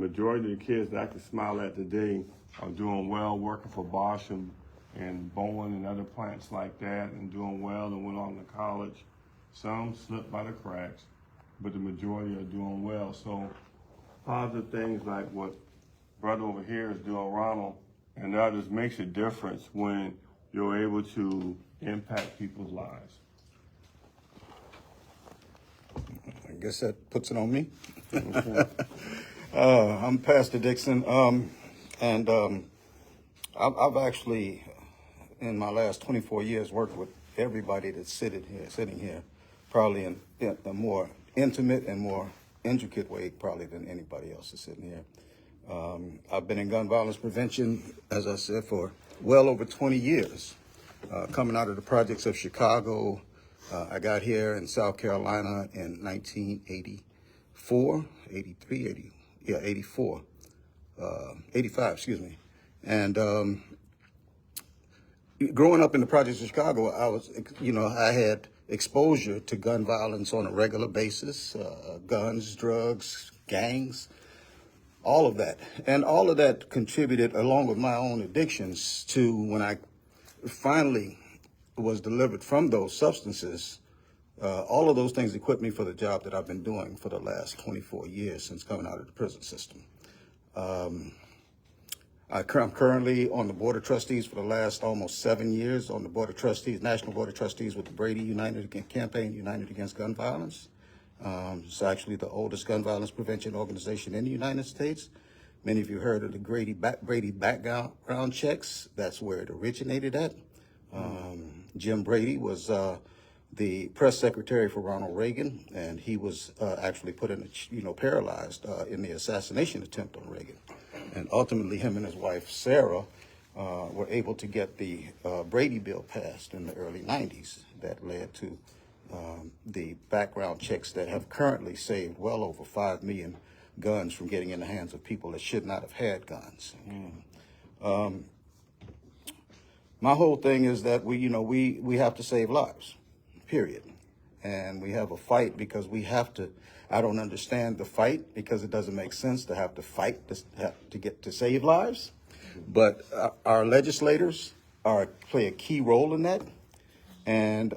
majority of the kids that I can smile at today are doing well, working for Bosch and Bowen and other plants like that, and doing well and went on to college. Some slipped by the cracks, but the majority are doing well. So positive things like what brother over here is doing, Ronald, and others makes a difference when you're able to impact people's lives. I guess that puts it on me. I'm Pastor Dixon, and I've actually, in my last 24 years, worked with everybody that's sitting here, probably in a more intimate and more intricate way, probably than anybody else is sitting here. I've been in gun violence prevention, as I said, for well over 20 years, coming out of the projects of Chicago. I got here in South Carolina in 1984, 85, excuse me. And growing up in the projects of Chicago, I had exposure to gun violence on a regular basis, guns, drugs, gangs, all of that. And all of that contributed, along with my own addictions, to when I finally was delivered from those substances. All of those things equipped me for the job that I've been doing for the last 24 years since coming out of the prison system. I'm currently on the Board of Trustees for the last almost 7 years, on the Board of Trustees, National Board of Trustees with the Brady United campaign, United Against Gun Violence. It's actually the oldest gun violence prevention organization in the United States. Many of you heard of the Brady background checks. That's where it originated at. Jim Brady was the press secretary for Ronald Reagan, and he was actually put in, paralyzed in the assassination attempt on Reagan. And ultimately, him and his wife, Sarah, were able to get the Brady bill passed in the early 90s. That led to the background checks that have currently saved well over 5 million guns from getting in the hands of people that should not have had guns. My whole thing is that we have to save lives, period. And we have a fight because we have to. I don't understand the fight because it doesn't make sense to have to fight to save lives. But our legislators play a key role in that. And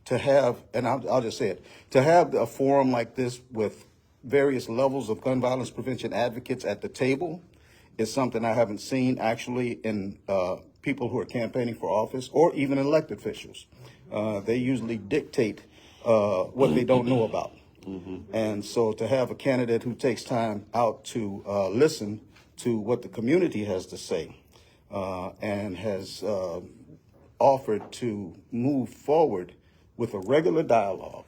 to have, and I'll just say it, to have a forum like this with various levels of gun violence prevention advocates at the table is something I haven't seen actually in people who are campaigning for office or even elected officials. They usually dictate what they don't know about. And so to have a candidate who takes time out to listen to what the community has to say and has offered to move forward with a regular dialogue,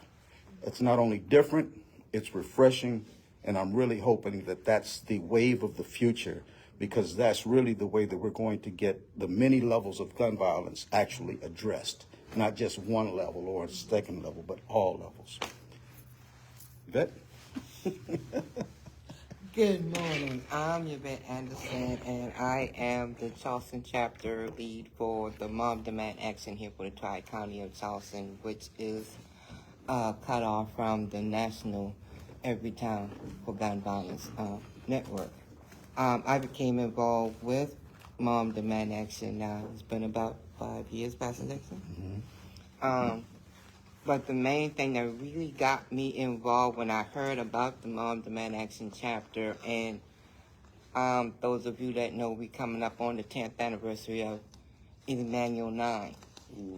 it's not only different, it's refreshing, and I'm really hoping that that's the wave of the future, because that's really the way that we're going to get the many levels of gun violence actually addressed. Not just one level or a second level, but all levels. Yvette? Good morning. I'm Yvette Anderson, and I am the Charleston chapter lead for the Mom Demand Action here for the Tri-County of Charleston, which is cut off from the National Every Town for Gun Violence Network. I became involved with Mom Demand Action now. It's been about 5 years, Pastor Dixon. But the main thing that really got me involved when I heard about the Mom Demand Action chapter, and those of you that know, we coming up on the 10th anniversary of Emmanuel 9.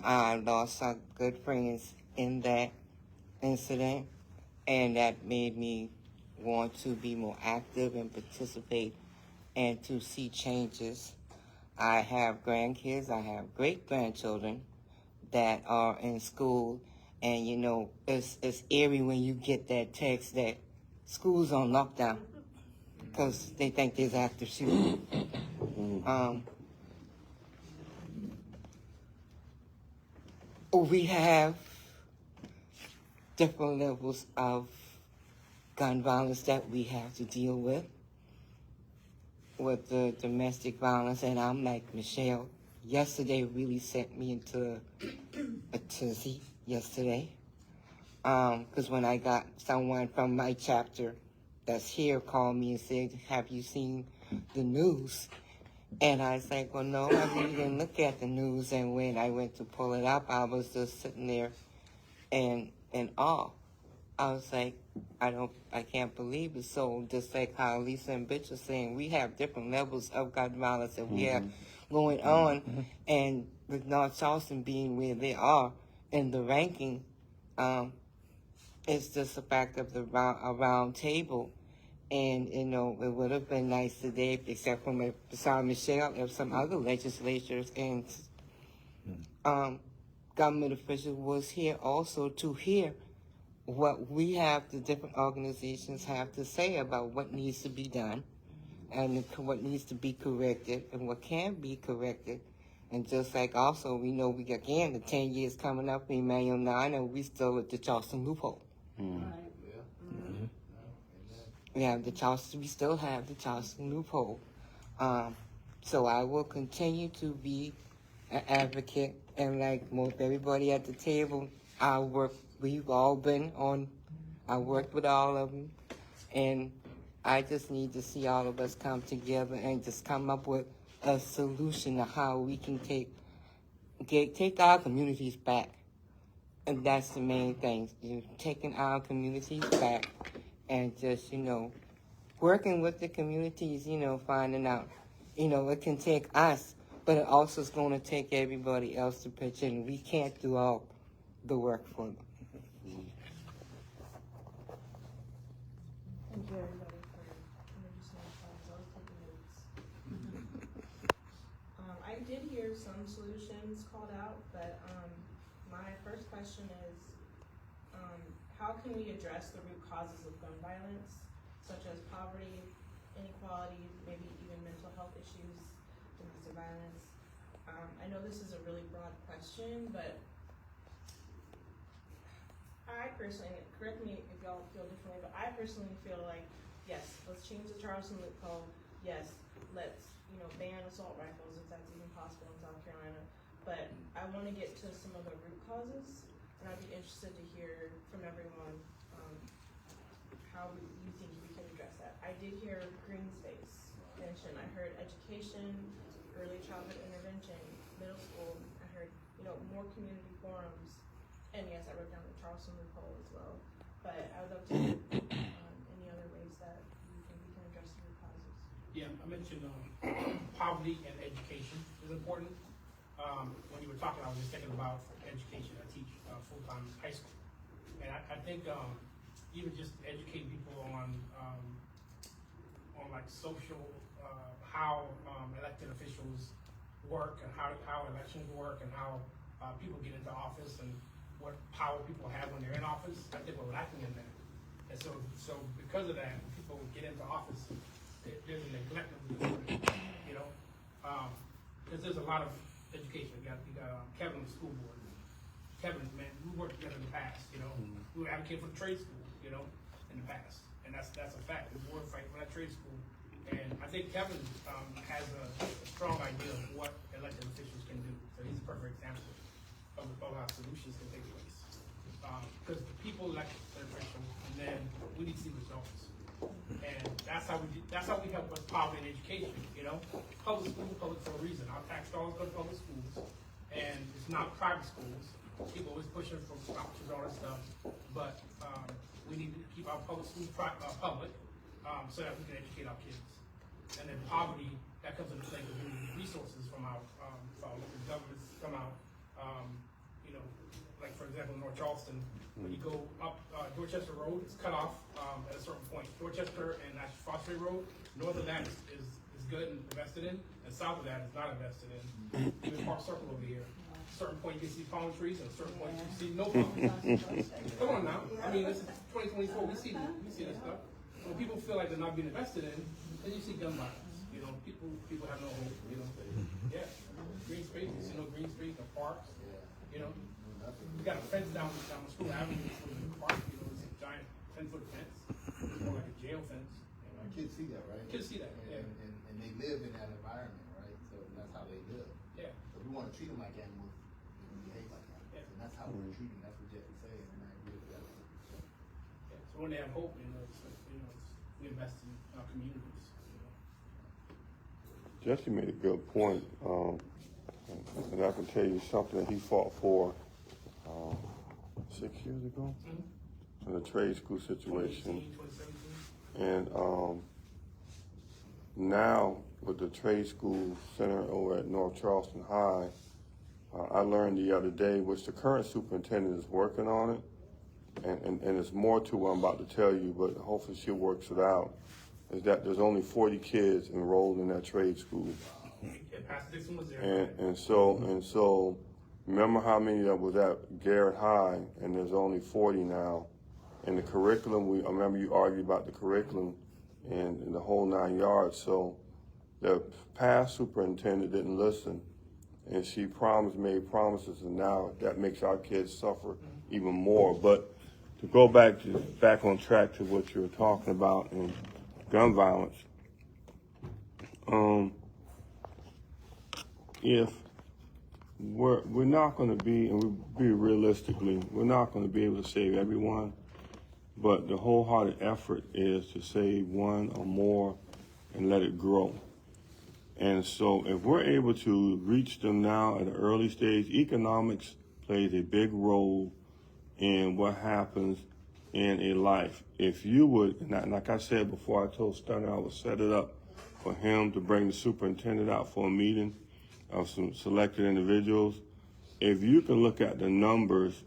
I lost some good friends in that incident, and that made me want to be more active and participate and to see changes. I have grandkids, I have great-grandchildren that are in school, and it's eerie when you get that text that school's on lockdown because they think there's active shooting. We have different levels of gun violence that we have to deal with the domestic violence, and I'm like Michelle. Yesterday really sent me into a tizzy yesterday, because when I got someone from my chapter that's here called me and said, "Have you seen the news?" And I was like, "Well, no, I really didn't look at the news." And when I went to pull it up, I was just sitting there in awe. I was like, I can't believe it. So just like how Lisa and Bitch are saying, we have different levels of gun violence that we have going on, and with North Charleston being where they are in the ranking, it's just the fact of a round table. And, you know, it would have been nice today, except for besides Michelle, if some other legislatures and government officials was here also to hear what we have, the different organizations have to say about what needs to be done and what needs to be corrected and what can be corrected. And just like also, we know we got, again, the 10 years coming up in Manual 9, and we still at the Charleston loophole. We have we still have the Charleston loophole. So I will continue to be an advocate, and like most everybody at the table, I worked with all of them, and I just need to see all of us come together and just come up with a solution to how we can take our communities back. And that's the main thing, taking our communities back and just, working with the communities, finding out, it can take us, but it also is going to take everybody else to pitch in. We can't do all the work for them. Thank you, everybody, for introducing yourselves. I was taking notes. I did hear some solutions called out, but my first question is, how can we address the root causes of gun violence, such as poverty, inequality, maybe even mental health issues, domestic violence? I know this is a really broad question, but I personally, correct me if y'all feel differently, but I personally feel like, yes, let's change the Charleston loophole. Yes, let's, ban assault rifles if that's even possible in South Carolina. But I want to get to some of the root causes, and I'd be interested to hear from everyone how you think we can address that. I did hear green space mentioned. I heard education, early childhood intervention, middle school. I heard, more community forums. And yes, I wrote down the Charleston loophole as well. But I would love to hear any other ways that you think we can address the root causes. Yeah, I mentioned poverty and education is important. When you were talking, I was just thinking about education. I teach full-time high school. And I think even just educating people on like social, how elected officials work and how elections work and how people get into office and what power people have when they're in office. I think we're lacking in that. And so because of that, when people get into office, there's a neglect of the because there's a lot of education. You got Kevin on the school board. Kevin, man, we worked together in the past. We were advocating for the trade school, in the past, and that's a fact. We were fighting for that trade school, and I think Kevin has a strong idea of what elected officials can do. So he's a perfect example of how solutions can take place. Because the people elect an official, and then we need to see results. And that's how we help with poverty and education. Public school, public for a reason. Our tax dollars go to public schools, and it's not private schools. People always pushing for options and all that stuff, but we need to keep our public schools public, so that we can educate our kids. And then poverty, that comes into play because we need resources from our local governments come out. Like for example, North Charleston, when you go up Dorchester Road, it's cut off at a certain point. Dorchester and National Foster Road, north of that is good and invested in, and south of that is not invested in. Even Park Circle over here. At a certain point you can see palm trees, and at a certain point you can see no palm trees. Come on now. I mean, this is 2024. We see this stuff. When people feel like they're not being invested in, then you see gun violence. People have no hope. Yeah. Green space. You see no green space, no parks. We got a fence down the school avenue for the park. It's a giant 10-foot fence. It's more like a jail fence. Kids see that, right? Kids see that, yeah. And they live in that environment, right? So that's how they live. Yeah. So we want to treat them like animals, and we behave like animals. Yeah. And that's how we're treating them. That's what Jeff is saying, and I agree with that. Yeah. So when they have hope, it's we invest in our communities. Jesse made a good point, and I can tell you something that he fought for 6 years ago in the trade school situation. 2017. And now with the trade school center over at North Charleston High, I learned the other day, which the current superintendent is working on it, and there's more to what I'm about to tell you, but hopefully she works it out, is that there's only 40 kids enrolled in that trade school. Yeah, Pastor Dixon was there. And so remember how many that was at Garrett High, and there's only 40 now. And the curriculum, I remember you argued about the curriculum and the whole 9 yards. So the past superintendent didn't listen, and she made promises, and now that makes our kids suffer even more. But to go back on track to what you were talking about in gun violence, if we're not going to be, and we be realistically, we're not going to be able to save everyone, but the wholehearted effort is to save one or more and let it grow. And so if we're able to reach them now at an early stage, economics plays a big role in what happens in a life. If you would, and like I said before, I told Stunner I would set it up for him to bring the superintendent out for a meeting of some selected individuals. If you can look at the numbers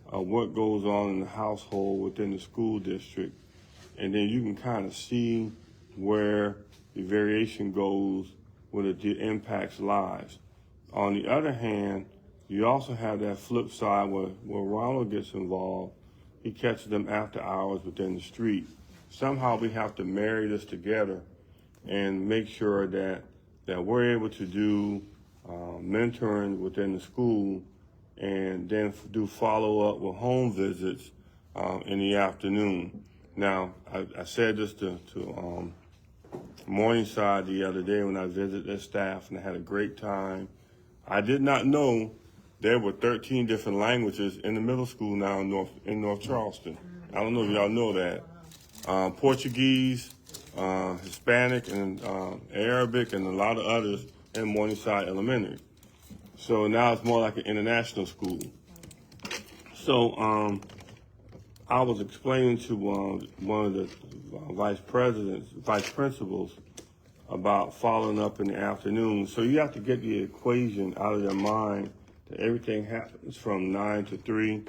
of what goes on in the household within the school district, and then you can kind of see where the variation goes when it impacts lives. On the other hand, you also have that flip side where Ronald gets involved. He catches them after hours within the street. Somehow we have to marry this together and make sure that we're able to do mentoring within the school, and then do follow-up with home visits in the afternoon. Now, I said this to Morningside the other day when I visited their staff, and I had a great time. I did not know there were 13 different languages in the middle school now in North Charleston. I don't know if y'all know that. Portuguese, Hispanic, and Arabic, and a lot of others in Morningside Elementary. So now it's more like an international school. So I was explaining to one of the vice principals about following up in the afternoon. So you have to get the equation out of their mind that everything happens from 9 to 3,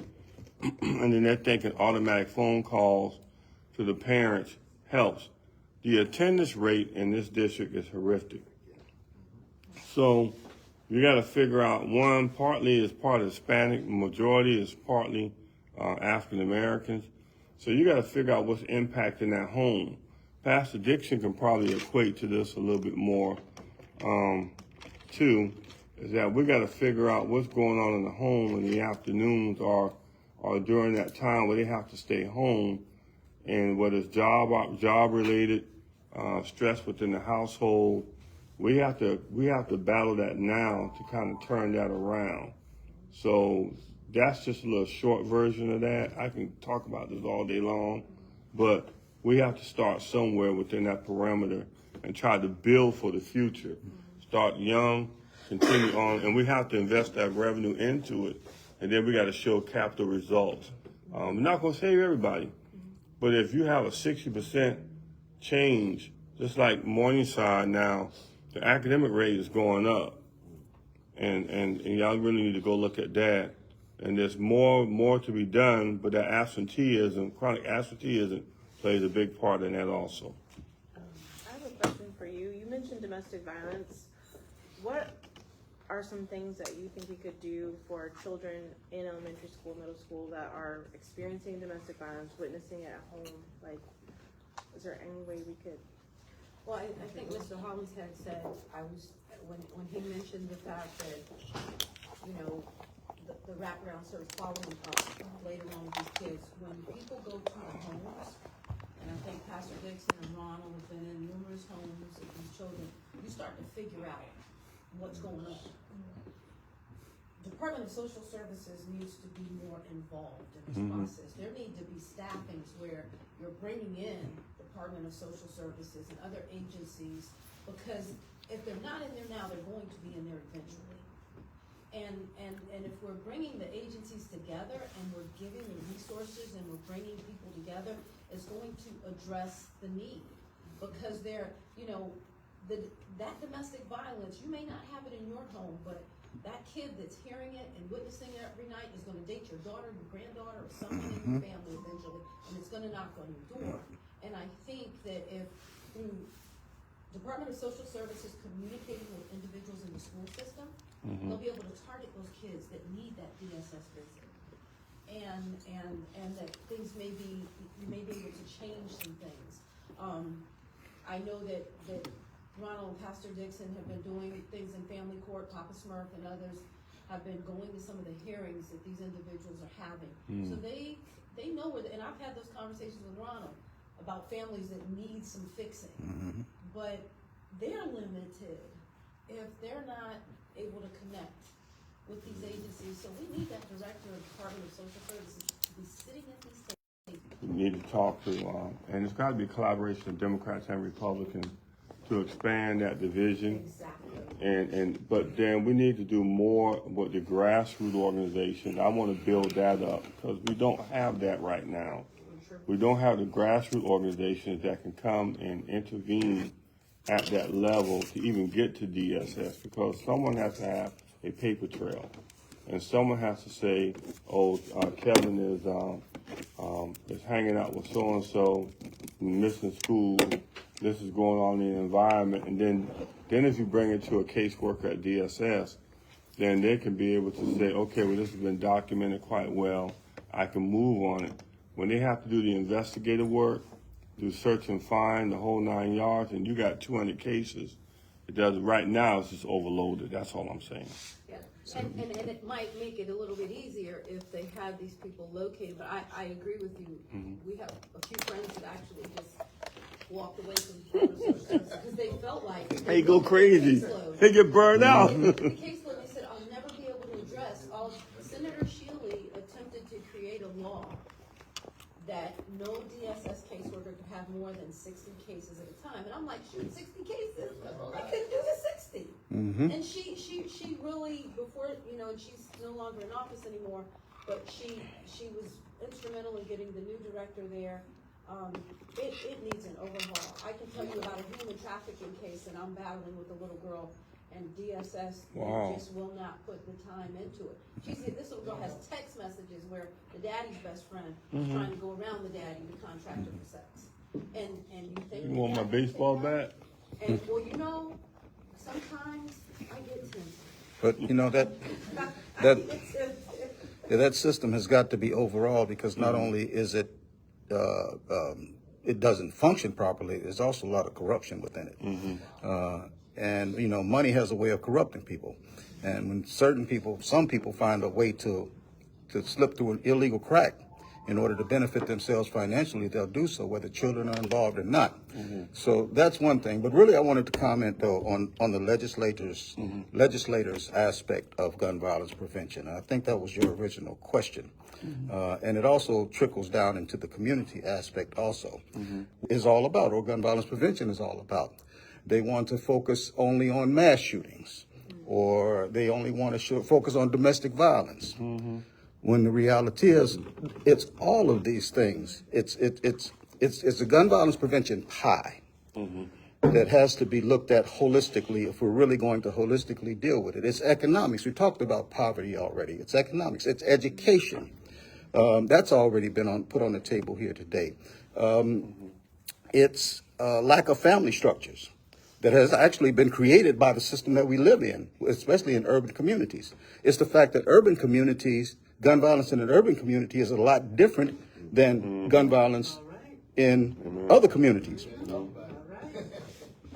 and then they're thinking automatic phone calls to the parents helps. The attendance rate in this district is horrific. So you got to figure out, one, partly is part Hispanic, majority is partly African Americans. So you got to figure out what's impacting that home. Pastor Dixon can probably equate to this a little bit more, too, is that we got to figure out what's going on in the home in the afternoons or during that time where they have to stay home, and whether it's job related, stress within the household. We have to battle that now to kind of turn that around. So that's just a little short version of that. I can talk about this all day long, but we have to start somewhere within that parameter and try to build for the future. Start young, continue on, and we have to invest that revenue into it, and then we got to show capital results. We're not going to save everybody, but if you have a 60% change, just like Morningside now, the academic rate is going up, and y'all really need to go look at that. And there's more to be done, but that chronic absenteeism plays a big part in that also. I have a question for you. You mentioned domestic violence. What are some things that you think we could do for children in elementary school, middle school that are experiencing domestic violence, witnessing it at home? Like, is there any way we could? Well, I think Mr. Hollinshead said, when he mentioned the fact that, you know, the wraparound service following up later on with these kids, when people go to the homes, and I think Pastor Dixon and Ronald have been in numerous homes of these children, you start to figure out what's going on. Department of Social Services needs to be more involved in this process. There need to be staffings where you're bringing in Department of Social Services and other agencies, because if they're not in there now, they're going to be in there eventually. And if we're bringing the agencies together and we're giving the resources and we're bringing people together, it's going to address the need. Because they're, you know, that domestic violence, you may not have it in your home, but that kid that's hearing it and witnessing it every night is gonna date your daughter, your granddaughter, or someone in your family eventually, and it's gonna knock on your door. And I think that if through Department of Social Services communicating with individuals in the school system, they'll be able to target those kids that need that DSS visit. And that things you may be able to change some things. I know that Ronald and Pastor Dixon have been doing things in family court. Papa Smurf and others have been going to some of the hearings that these individuals are having. So they know where, and I've had those conversations with Ronald about families that need some fixing. But they're limited if they're not able to connect with these agencies. So we need that director of Department of Social Services to be sitting at these tables. We need to talk to, and it's got to be collaboration of Democrats and Republicans to expand that division. Exactly. But then we need to do more with the grassroots organization. I want to build that up because we don't have that right now. We don't have the grassroots organizations that can come and intervene at that level to even get to DSS, because someone has to have a paper trail. And someone has to say, oh, Kevin is hanging out with so-and-so, missing school, this is going on in the environment. And then if you bring it to a caseworker at DSS, then they can be able to say, okay, well, this has been documented quite well, I can move on it. When they have to do the investigative work, do search and find, the whole 9 yards, and you got 200 cases, it does, right now it's just overloaded, that's all I'm saying. Yeah, and it might make it a little bit easier if they have these people located, but I agree with you. We have a few friends that actually just walked away from because they felt like They go crazy, they get burned out. The caseload, they said, I'll never be able to address. Senator Shealy attempted to create a law that no DSS caseworker could have more than 60 cases at a time. And I'm like, shoot, 60 cases? I couldn't do the 60. And she really, before, you know, and she's no longer in office anymore, but she was instrumental in getting the new director there. It needs an overhaul. I can tell you about a human trafficking case that I'm battling with a little girl, and DSS just will not put the time into it. She said this little girl has text messages where the daddy's best friend is trying to go around the daddy to contract her for sex. And you think, You want my baseball bat? And well, you know, sometimes I get tempted. But you know that system has got to be overall, because not only is it it doesn't function properly, there's also a lot of corruption within it. And you know, money has a way of corrupting people, and when some people find a way to slip through an illegal crack in order to benefit themselves financially, they'll do so whether children are involved or not. So that's one thing. But really, I wanted to comment though on the legislators aspect of gun violence prevention. And I think that was your original question. And it also trickles down into the community aspect also. Is all about, or gun violence prevention is all about. They want to focus only on mass shootings, or they only want to focus on domestic violence. When the reality is, it's all of these things. It's a gun violence prevention pie that has to be looked at holistically if we're really going to holistically deal with it. It's economics. We talked about poverty already. It's economics. It's education. That's already been put on the table here today. It's lack of family structures that has actually been created by the system that we live in, especially in urban communities. It's the fact that urban communities, gun violence in an urban community is a lot different than gun violence in other communities.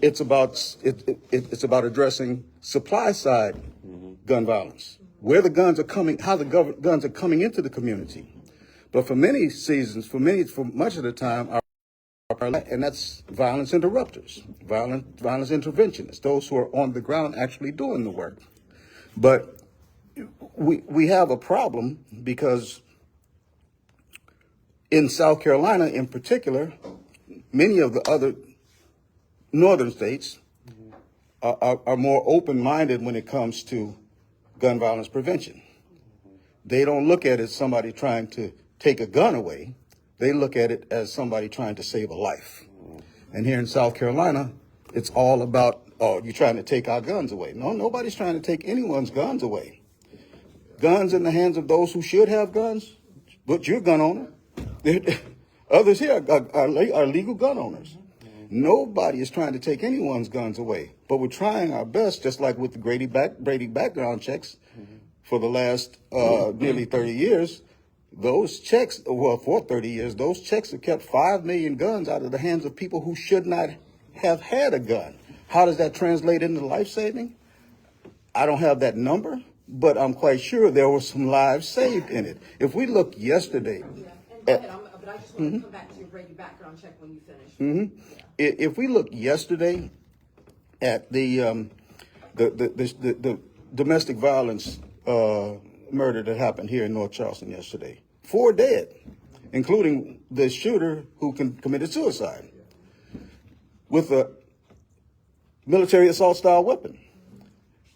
It's about addressing supply side gun violence, where the guns are coming, how the guns are coming into the community. But for many seasons, for much of the time, and that's violence interrupters, violence interventionists, those who are on the ground actually doing the work. But we have a problem because in South Carolina in particular, many of the other northern states are more open-minded when it comes to gun violence prevention. They don't look at it as somebody trying to take a gun away. They look at it as somebody trying to save a life. And here in South Carolina, it's all about, oh, you're trying to take our guns away. No, nobody's trying to take anyone's guns away. Guns in the hands of those who should have guns, put your gun on them. Others here are legal gun owners. Nobody is trying to take anyone's guns away, but we're trying our best, just like with the Brady background checks for the last nearly 30 years. Those checks, well, for 30 years, those checks have kept 5 million guns out of the hands of people who should not have had a gun. How does that translate into life saving? I don't have that number, but I'm quite sure there were some lives saved in it. If we look yesterday, Yeah, and go ahead, but I just want to come back to your Brady background check when you finish. if we look yesterday at the domestic violence murder that happened here in North Charleston yesterday, 4 dead, including the shooter who committed suicide with a military assault style weapon.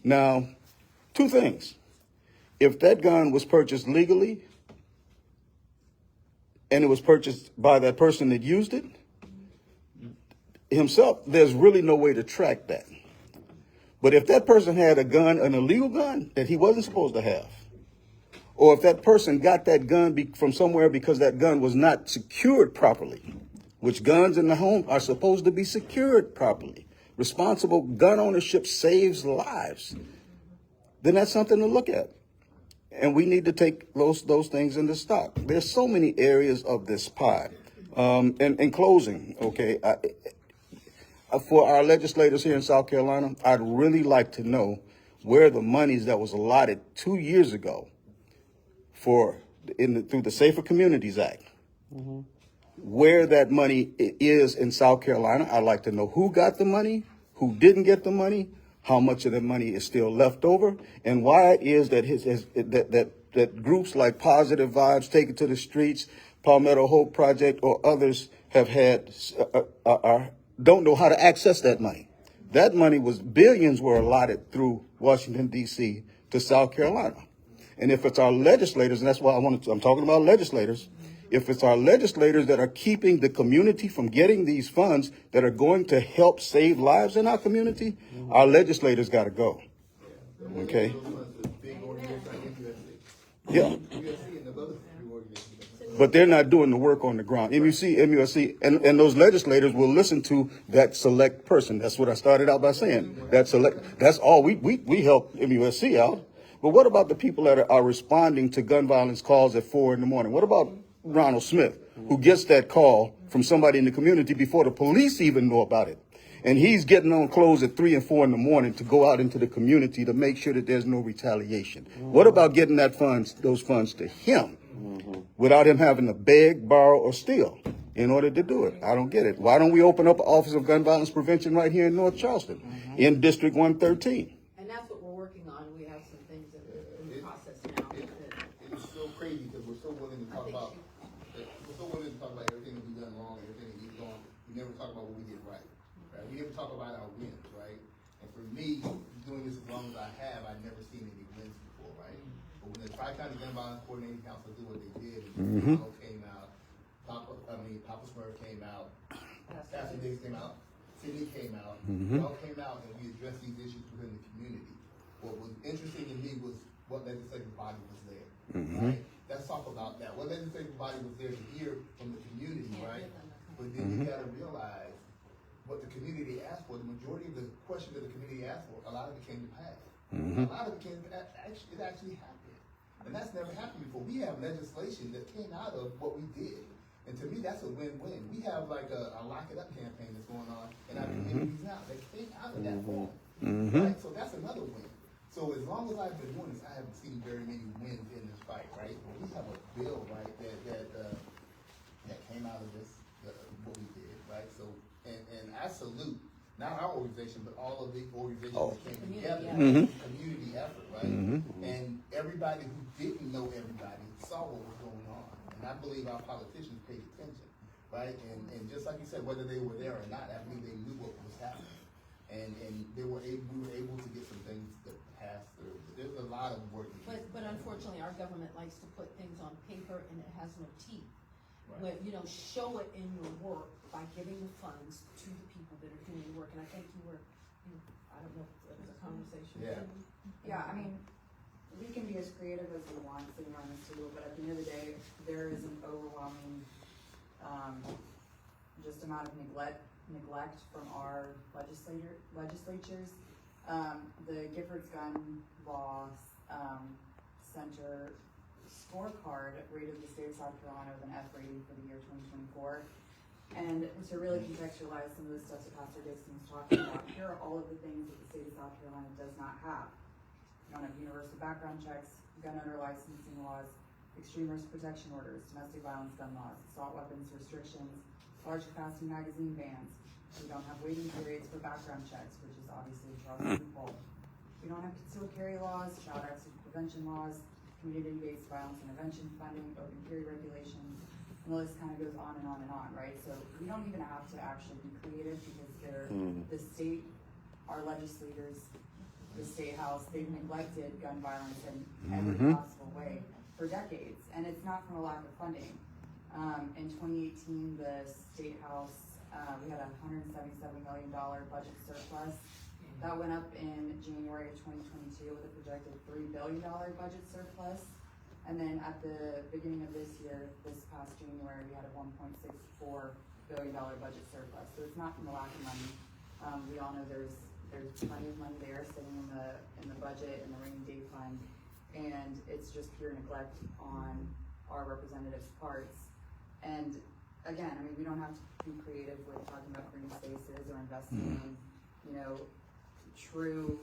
Now, two things. If that gun was purchased legally and it was purchased by that person that used it himself, there's really no way to track that. But if that person had a gun, an illegal gun that he wasn't supposed to have, or if that person got that gun from somewhere because that gun was not secured properly, which guns in the home are supposed to be secured properly. Responsible gun ownership saves lives. Then that's something to look at. And we need to take those things into stock. There's so many areas of this pie. In closing, okay, for our legislators here in South Carolina, I'd really like to know where the monies that was allotted 2 years ago through the Safer Communities Act, where that money is in South Carolina. I'd like to know who got the money, who didn't get the money, how much of the money is still left over, and why it is that groups like Positive Vibes, Take It to the Streets, Palmetto Hope Project, or others have had don't know how to access that money. That money billions were allotted through Washington, D.C. to South Carolina. And if it's our legislators, and that's why I'm talking about legislators, if it's our legislators that are keeping the community from getting these funds that are going to help save lives in our community, our legislators got to go. Okay? Yeah. But they're not doing the work on the ground. MUSC, and those legislators will listen to that select person. That's what I started out by saying. That's all. We help MUSC out. But what about the people that are responding to gun violence calls at 4 a.m? What about Ronald Smith, who gets that call from somebody in the community before the police even know about it? And he's getting on clothes at 3 and 4 a.m. to go out into the community to make sure that there's no retaliation. What about getting those funds to him without him having to beg, borrow, or steal in order to do it? I don't get it. Why don't we open up an Office of Gun Violence Prevention right here in North Charleston in District 113? And that's what we're working on. We have some things that are in the process now. It's so crazy because we're so willing to talk about everything that we've done wrong, everything that we've done. We never talk about what we did right. We never talk about our wins, right? And for me, doing this as long as I have, I've never seen any wins before, right? But when the Tri-County Gun Violence Coordinating Council did what they did, and came out, Papa Smurf came out, Pastor Diggs came out, Sidney came out, we all came out and we addressed these issues within the community. What was interesting to me was what legislative body was there, right? Let's talk about that. What legislative body was there to hear from the community, right? But then you gotta realize what the community asked for. The majority of the questions that the community asked for, a lot of it came to pass. A lot of it actually happened. And that's never happened before. We have legislation that came out of what we did. And to me, that's a win-win. We have like a Lock It Up campaign that's going on in our communities now. That came out of that form. Right? So that's another win. So as long as I've been doing this, I haven't seen very many wins in this fight, right? But we have a bill, right, that came out of this, what we did, right? So, and I salute not our organization, but all of the organizations Oh. that came together, Mhm. community effort, right? Mhm. And everybody who didn't know everybody saw what was going on. And I believe our politicians paid attention, right? And just like you said, whether they were there or not, I believe they knew what was happening. And we were able to get some things that passed through. There's a lot of work. But unfortunately, our government likes to put things on paper and it has no teeth. When, show it in your work by giving the funds to the people that are doing the work. And I think I don't know if it was a conversation. Yeah. Yeah, I mean, we can be as creative as we want sitting around this table, but at the end of the day, there is an overwhelming, just amount of neglect from our legislatures. The Giffords Gun Law, Center scorecard rated the state of South Carolina with an F rating for the year 2024. And to really contextualize some of the stuff that Pastor Dixon was talking about, here are all of the things that the state of South Carolina does not have. You don't have universal background checks, gun owner licensing laws, extreme risk protection orders, domestic violence gun laws, assault weapons restrictions, large capacity magazine bans. We don't have waiting periods for background checks, which is obviously a Charleston loophole. We don't have concealed carry laws, child accident prevention laws, community-based violence intervention funding, open carry regulations, and the list kind of goes on and on and on, right? So we don't even have to actually be creative because the state, our legislators, the state house, they've neglected gun violence in every possible way for decades, and it's not from a lack of funding. In 2018, the state house, we had a $177 million budget surplus. That went up in January of 2022 with a projected $3 billion budget surplus. And then at the beginning of this year, this past January, we had a $1.64 billion budget surplus. So it's not from the lack of money. We all know there's plenty of money there sitting in the budget and the rainy day fund. And it's just pure neglect on our representatives' parts. And again, I mean, we don't have to be creative with talking about green spaces or investing in, true,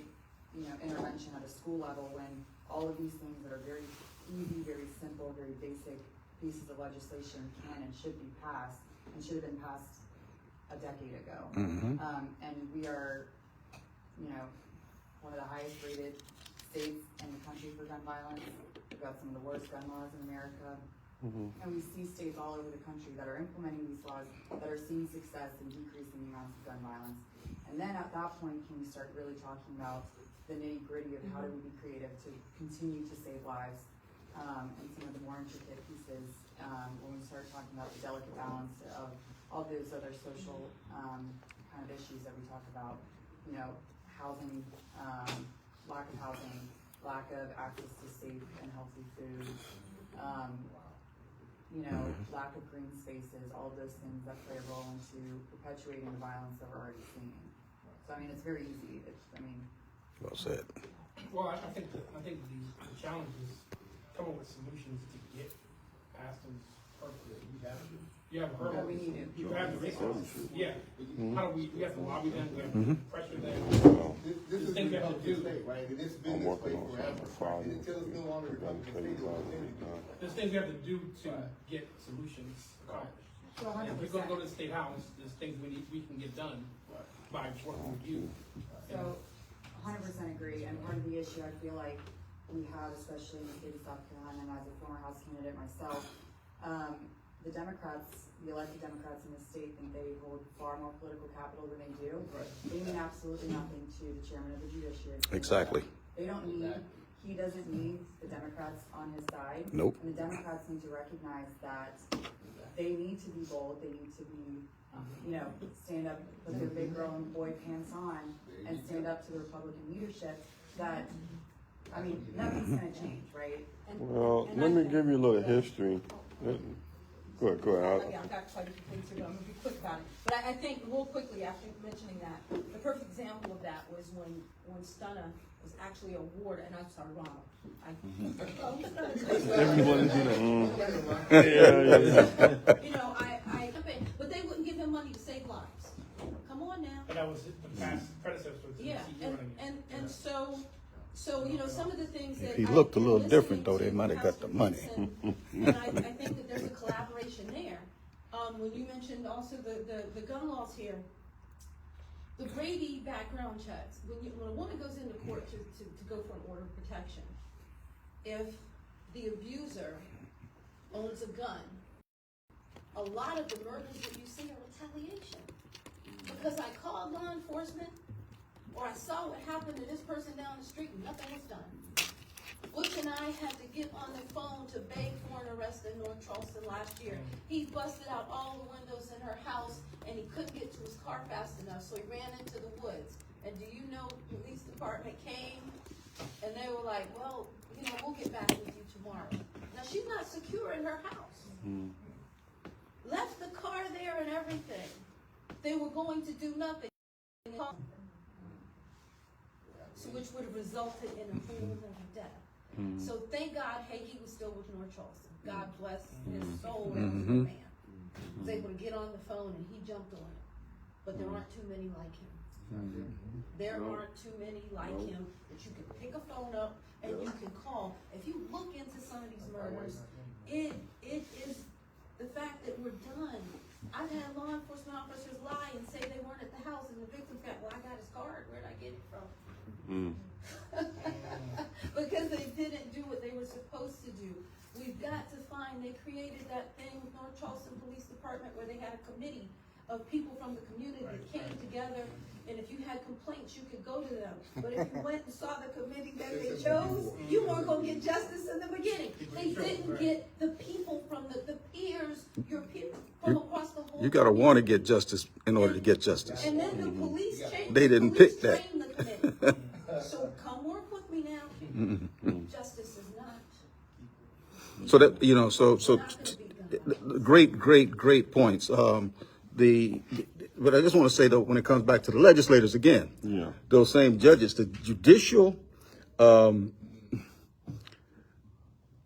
intervention at a school level when all of these things that are very easy, very simple, very basic pieces of legislation can and should be passed and should have been passed a decade ago. And we are, one of the highest rated states in the country for gun violence. We've got some of the worst gun laws in America. And we see states all over the country that are implementing these laws that are seeing success in decreasing the amounts of gun violence. And then at that point, can we start really talking about the nitty-gritty of how do we be creative to continue to save lives, and some of the more intricate pieces, when we start talking about the delicate balance of all those other social kind of issues that we talk about, housing, lack of housing, lack of access to safe and healthy food, lack of green spaces, all of those things that play a role into perpetuating the violence that we're already seeing. So I mean, it's very easy. Well said. Well, I think the challenge is come up with solutions to get past those purposes. You have a hurdle. We need it. You have the resources. Yeah. How do we have to lobby them, we have to pressure them. This is things the we have to Republican do. state, right? And it's been I'm this working way on forever. something Friday. And until it's no longer Republican state, it will continue to be. There's things we have to do to get solutions accomplished. So And if we're gonna go to the state house, there's things we can get done by working with you. So, 100% agree, and part of the issue I feel like we have, especially in the state of South Carolina, and as a former House candidate myself, the Democrats, the elected Democrats in the state think they hold far more political capital than they do. They mean absolutely nothing to the chairman of the judiciary. Exactly. They don't need, he doesn't need the Democrats on his side. Nope. And the Democrats need to recognize that they need to be bold, they need to be, stand up, put their big girl and boy pants on, and stand up to the Republican leadership that, I mean, nothing's gonna change, right? Well, let me give you a little history. Go ahead. Yeah, I've got quite a few things to do. I'm gonna be quick about it. But I think real quickly after mentioning that, the perfect example of that was when Stunna was actually awarded, and I'm sorry, Ronald. Everyone do that. I but they wouldn't give him money to save lives. Come on now. And that was the past predecessor to the Yeah, CEO. and so some of the things that If he looked a little different, though, they might have got the money. And I think that there's a collaboration there. When you mentioned also the gun laws here, The Brady background checks, when a woman goes into court to go for an order of protection, if the abuser owns a gun, a lot of the murders that you see are retaliation. Because I called law enforcement, or I saw what happened to this person down the street and nothing was done. Butch and I had to get on the phone to beg for an arrest in North Charleston last year. He busted out all the windows in her house and he couldn't get to his car fast enough, so he ran into the woods. And do you know, the police department came and they were like, well, you know, we'll get back with you tomorrow. Now she's not secure in her house. Left the car there and everything. They were going to do nothing. So which would have resulted in a whole other death. So thank God Hagee was still with North Charleston. God bless his soul and his man. He was able to get on the phone and he jumped on it. But there aren't too many like him. There aren't too many like him that you can pick a phone up and you can call. If you look into some of these murders, it is the fact that we're done. I've had law enforcement officers lie and say they weren't at the house, and the victim's got, well, I got his card. Where'd I get it from? Because they didn't do what they were supposed to do. We've got to find, they created that thing with North Charleston Police Department where they had a committee of people from the community that came together, and if you had complaints, you could go to them. But if you went and saw the committee that they chose, you weren't going to get justice in the beginning. They didn't get the people from the peers, your peers from across the whole. You got to want to get justice in order to get justice. And then the police changed. They didn't pick that. So come work with me now. Justice is not. So that, you know, so great points. But I just want to say though, when it comes back to the legislators again, those same judges, the judicial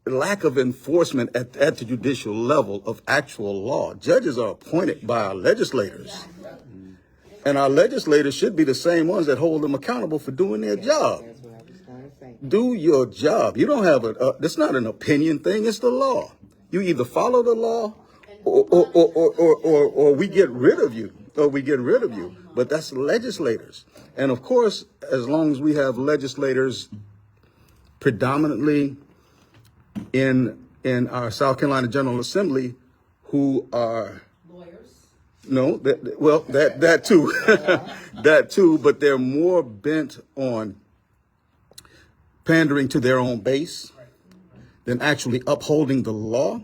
lack of enforcement at the judicial level of actual law. Judges are appointed by our legislators. And our legislators should be the same ones that hold them accountable for doing their job. That's what I was trying to say. Do your job. You don't have it's not an opinion thing, it's the law. You either follow the law or we get rid of you. But that's legislators. And of course, as long as we have legislators predominantly in our South Carolina General Assembly who are Lawyers. no, that too, that too, but they're more bent on pandering to their own base than actually upholding the law,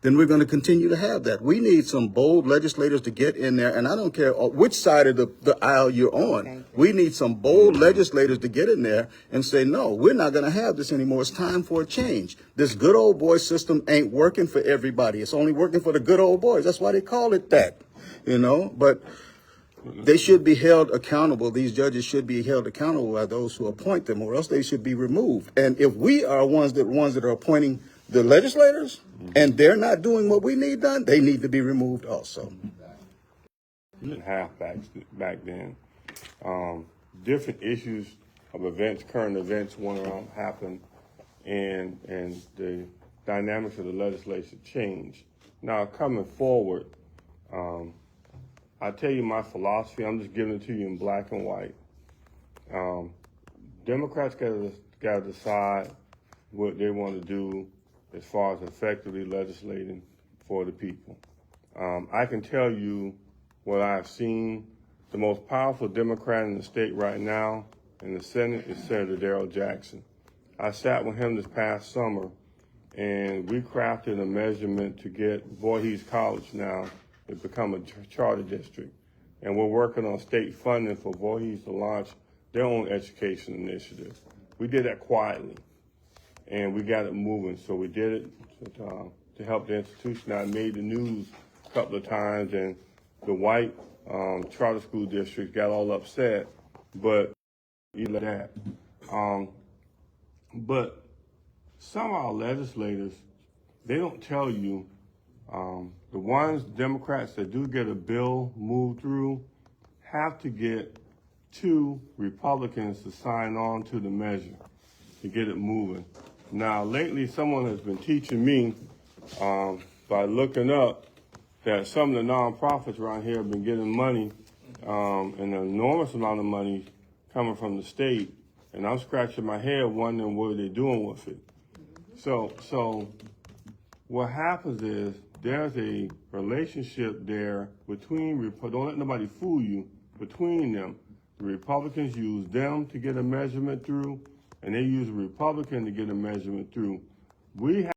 then we're going to continue to have that. We need some bold legislators to get in there, and I don't care which side of the aisle you're on. We need some bold legislators to get in there and say, no, we're not going to have this anymore. It's time for a change. This good old boy system ain't working for everybody. It's only working for the good old boys. That's why they call it that, you know, but they should be held accountable. These judges should be held accountable by those who appoint them, or else they should be removed. And if we are ones that are appointing the legislators and they're not doing what we need done, they need to be removed also. We didn't have back then. Different issues of events, current events went around, happened, and the dynamics of the legislation changed. Now, coming forward, I tell you my philosophy. I'm just giving it to you in black and white. Democrats got to decide what they want to do as far as effectively legislating for the people. I can tell you what I've seen. The most powerful Democrat in the state right now in the Senate is Senator Darrell Jackson. I sat with him this past summer, and we crafted a measurement to get Voorhees College now to become a charter district. And we're working on state funding for Voorhees to launch their own education initiative. We did that quietly, and we got it moving. So we did it to help the institution. I made the news a couple of times, and the white charter school districts got all upset, but you let that. But some of our legislators, they don't tell you, the ones, Democrats that do get a bill moved through, have to get 2 Republicans to sign on to the measure to get it moving. Now, lately, someone has been teaching me by looking up that some of the nonprofits around here have been getting money and an enormous amount of money coming from the state, and I'm scratching my head wondering what they're doing with it. So what happens is there's a relationship there between, don't let nobody fool you, between them. The Republicans use them to get a measurement through, and they use a Republican to get a measurement through. We